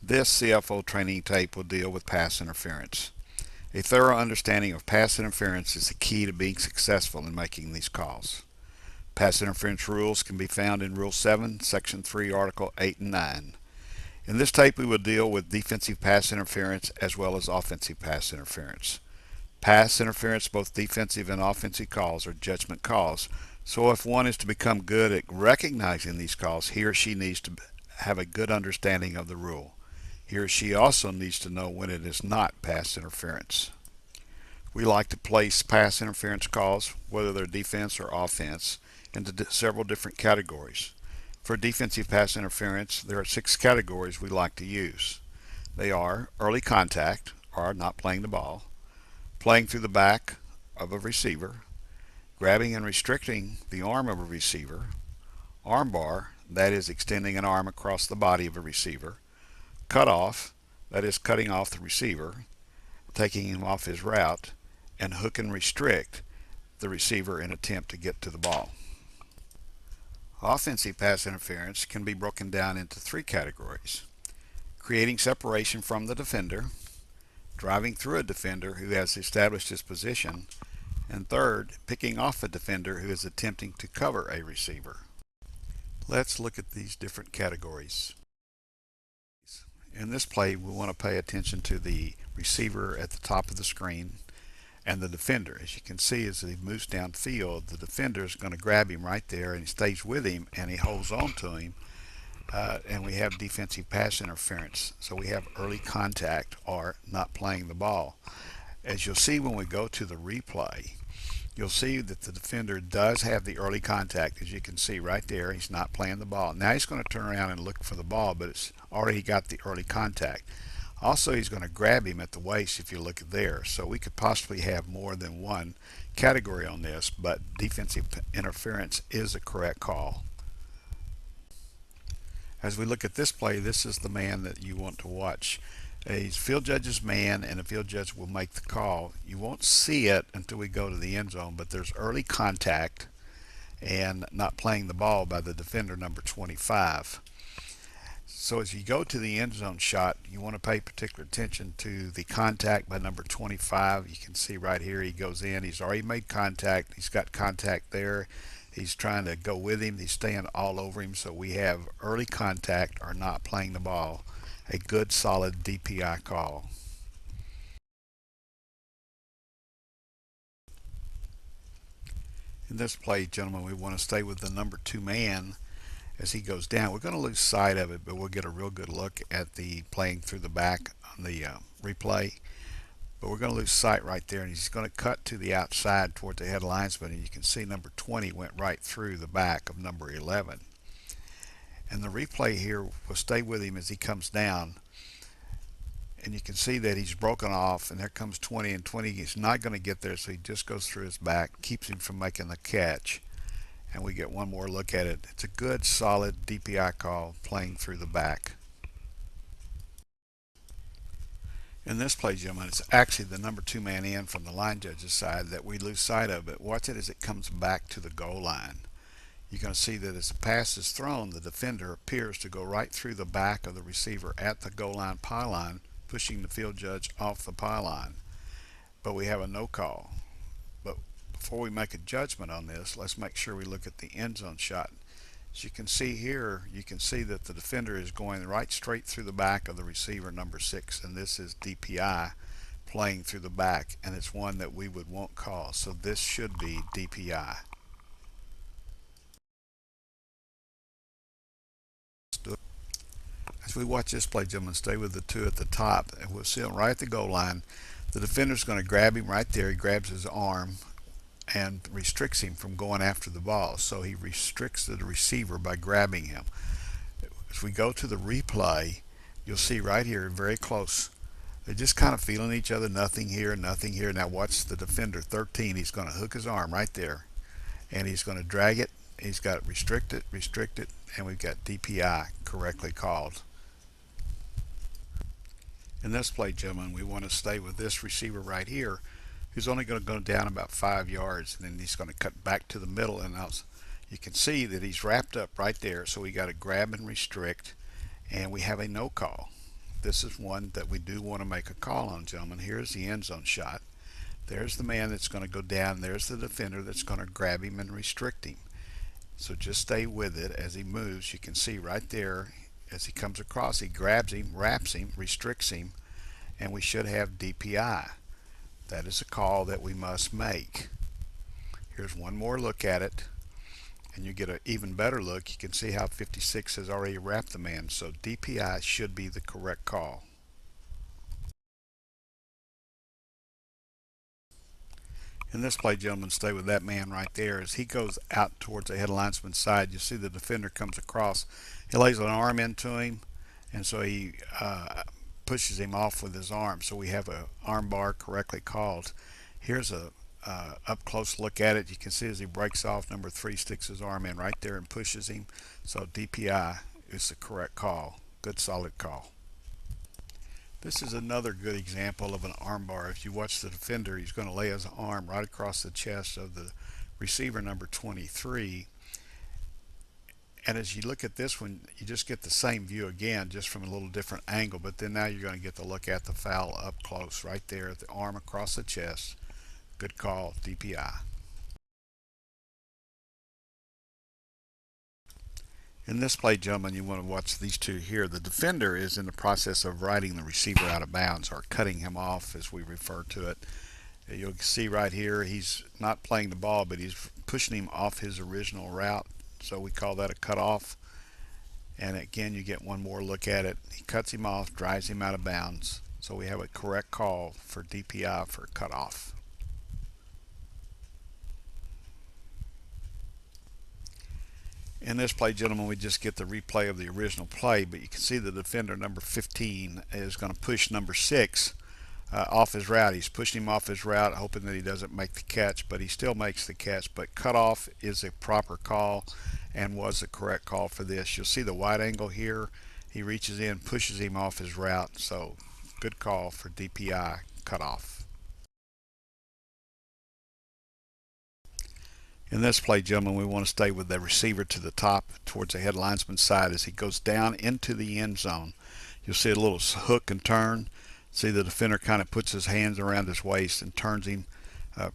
This CFO training tape will deal with pass interference. A thorough understanding of pass interference is the key to being successful in making these calls. Pass interference rules can be found in Rule 7, Section 3, Article 8 and 9. In this tape, we will deal with defensive pass interference as well as offensive pass interference. Pass interference, both defensive and offensive calls, are judgment calls. So if one is to become good at recognizing these calls, he or she needs to have a good understanding of the rule. He or she also needs to know when it is not pass interference. We like to place pass interference calls, whether they're defense or offense, into several different categories. For defensive pass interference, there are 6 categories we like to use. They are early contact, or not playing the ball, playing through the back of a receiver, grabbing and restricting the arm of a receiver, arm bar, that is extending an arm across the body of a receiver, cut off, that is cutting off the receiver, taking him off his route, and hook and restrict the receiver in attempt to get to the ball. Offensive pass interference can be broken down into 3 categories: creating separation from the defender, driving through a defender who has established his position, and third, picking off a defender who is attempting to cover a receiver. Let's look at these different categories. In this play, we want to pay attention to the receiver at the top of the screen and the defender. As you can see, as he moves downfield, the defender is going to grab him right there, and he stays with him and he holds on to him. And we have defensive pass interference. So we have early contact or not playing the ball. As you'll see when we go to the replay, you'll see that the defender does have the early contact. As you can see right there, he's not playing the ball. Now he's going to turn around and look for the ball, but it's already got the early contact. Also, he's going to grab him at the waist if you look at there. So we could possibly have more than one category on this, but defensive interference is a correct call. As we look at this play, this is the man that you want to watch. A field judge's man, and a field judge will make the call. You won't see it until we go to the end zone, but there's early contact and not playing the ball by the defender, number 25. So as you go to the end zone shot, you want to pay particular attention to the contact by number 25. You can see right here he goes in. He's already made contact. He's got contact there. He's trying to go with him. He's staying all over him. So we have early contact or not playing the ball. A good solid DPI call. In this play, gentlemen, we want to stay with the number 2 man as he goes down. We're going to lose sight of it, but we'll get a real good look at the playing through the back on the replay. But we're going to lose sight right there, and he's going to cut to the outside toward the head linesman, and you can see number 20 went right through the back of number 11. And the replay here will stay with him as he comes down, and you can see that he's broken off, and there comes 20, and 20 is not going to get there, so he just goes through his back, keeps him from making the catch, and we get one more look at it. It's a good solid DPI call playing through the back. In this play, gentlemen, it's actually the number 2 man in from the line judge's side that we lose sight of, but watch it as it comes back to the goal line. You're going to see that as the pass is thrown, the defender appears to go right through the back of the receiver at the goal line pylon, pushing the field judge off the pylon. But we have a no call. But before we make a judgment on this, let's make sure we look at the end zone shot. As you can see here, you can see that the defender is going right straight through the back of the receiver, number 6, and this is DPI playing through the back, and it's one that we would want call. So this should be DPI. As we watch this play, gentlemen, stay with the 2 at the top, and we'll see him right at the goal line. The defender's going to grab him right there. He grabs his arm and restricts him from going after the ball. So he restricts the receiver by grabbing him. As we go to the replay, you'll see right here, very close, they're just kind of feeling each other, nothing here, nothing here. Now watch the defender, 13, he's going to hook his arm right there, and he's going to drag it. He's got restrict it, and we've got DPI correctly called. In this play, gentlemen, we want to stay with this receiver right here, who's only going to go down about 5 yards, and then he's going to cut back to the middle, and now you can see that he's wrapped up right there. So we got to grab and restrict, and we have a no call. this is one that we do want to make a call on, gentlemen. Here's the end zone shot. There's the man that's going to go down. There's the defender that's going to grab him and restrict him. So just stay with it as he moves. You can see right there as he comes across, he grabs him, wraps him, restricts him, and we should have DPI. That is a call that we must make. Here's one more look at it, and you get an even better look. You can see how 56 has already wrapped the man, so DPI should be the correct call. In this play, gentlemen, stay with that man right there. As he goes out towards the head linesman's side, you see the defender comes across. He lays an arm into him, and so he pushes him off with his arm. So we have a arm bar correctly called. Here's a up close look at it. You can see as he breaks off, number 3 sticks his arm in right there and pushes him. So DPI is the correct call. Good solid call. This is another good example of an armbar. If you watch the defender, he's going to lay his arm right across the chest of the receiver, number 23. And as you look at this one, you just get the same view again, just from a little different angle. But then now you're going to get to look at the foul up close right there, the arm across the chest. Good call, DPI. In this play, gentlemen, you want to watch these two here. The defender is in the process of riding the receiver out of bounds, or cutting him off as we refer to it. You'll see right here he's not playing the ball, but he's pushing him off his original route, so we call that a cutoff. And again, you get one more look at it. He cuts him off, drives him out of bounds, so we have a correct call for DPI for cutoff. In this play, gentlemen, we just get the replay of the original play, but you can see the defender, number 15, is going to push number 6 off his route. He's pushing him off his route, hoping that he doesn't make the catch, but he still makes the catch. But cutoff is a proper call and was the correct call for this. You'll see the wide angle here. He reaches in, pushes him off his route, so good call for DPI cutoff. In this play, gentlemen, we want to stay with the receiver to the top towards the head linesman's side as he goes down into the end zone. You'll see a little hook and turn. See the defender kind of puts his hands around his waist and turns him,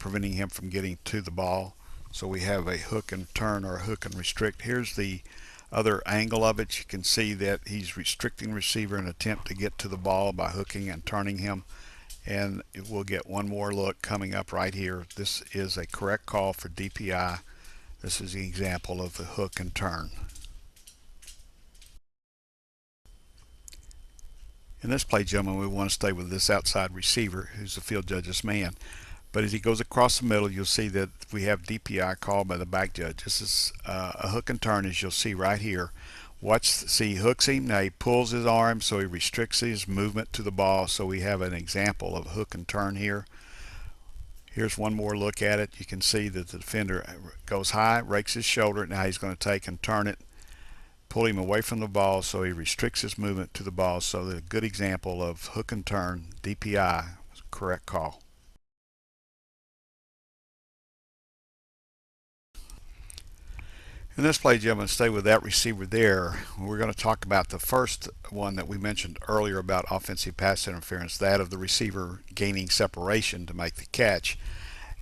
preventing him from getting to the ball. So we have a hook and turn or a hook and restrict. Here's the other angle of it. You can see that he's restricting receiver in an attempt to get to the ball by hooking and turning him. And we'll get one more look coming up right here. This is a correct call for DPI. This is the example of the hook and turn. In this play, gentlemen, we want to stay with this outside receiver who's the field judge's man. But as he goes across the middle, you'll see that we have DPI called by the back judge. This is a hook and turn, as you'll see right here. See, he hooks him. Now he pulls his arm, so he restricts his movement to the ball. So we have an example of hook and turn here. Here's one more look at it. You can see that the defender goes high, rakes his shoulder. Now he's going to take and turn it, pull him away from the ball, so he restricts his movement to the ball. So a good example of hook and turn, DPI, correct call. In this play, gentlemen, stay with that receiver there. We're going to talk about the first one that we mentioned earlier about offensive pass interference, that of the receiver gaining separation to make the catch.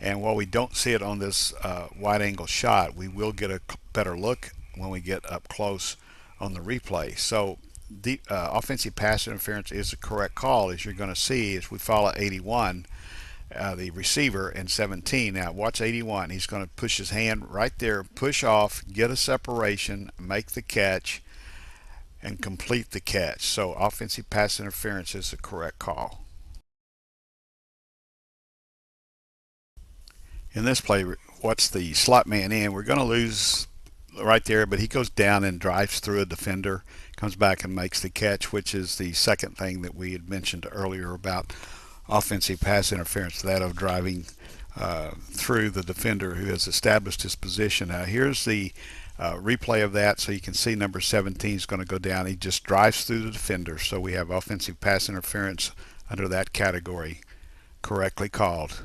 And while we don't see it on this wide angle shot, we will get a better look when we get up close on the replay. So the offensive pass interference is the correct call, as you're going to see as we follow 81. The receiver in 17. Now watch 81. He's going to push his hand right there, push off, get a separation, make the catch, and complete the catch. So offensive pass interference is the correct call. In this play, watch the slot man in. We're going to lose right there, but he goes down and drives through a defender, comes back and makes the catch, which is the second thing that we had mentioned earlier about offensive pass interference, that of driving through the defender who has established his position. Now here's the replay of that, so you can see number 17 is going to go down. He just drives through the defender, so we have offensive pass interference under that category, correctly called.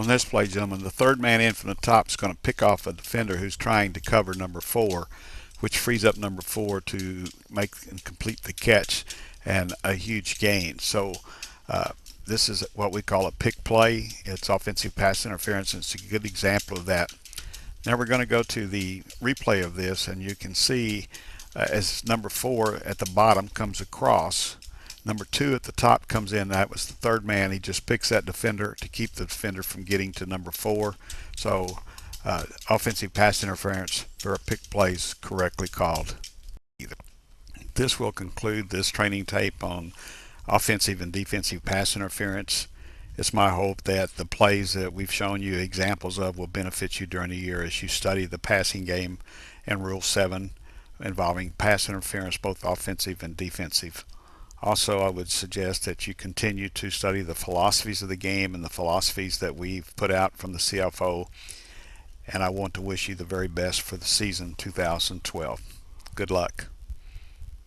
On this play, gentlemen, the third man in from the top is going to pick off a defender who's trying to cover number 4, which frees up number 4 to make and complete the catch and a huge gain. So this is what we call a pick play. It's offensive pass interference, and it's a good example of that. Now we're going to go to the replay of this, and you can see as number 4 at the bottom comes across, number 2 at the top comes in. That was the third man. He just picks that defender to keep the defender from getting to number 4. So offensive pass interference for a pick play is correctly called. This will conclude this training tape on offensive and defensive pass interference. It's my hope that the plays that we've shown you examples of will benefit you during the year as you study the passing game and Rule 7 involving pass interference, both offensive and defensive. Also, I would suggest that you continue to study the philosophies of the game and the philosophies that we've put out from the CFO. And I want to wish you the very best for the season 2012. Good luck.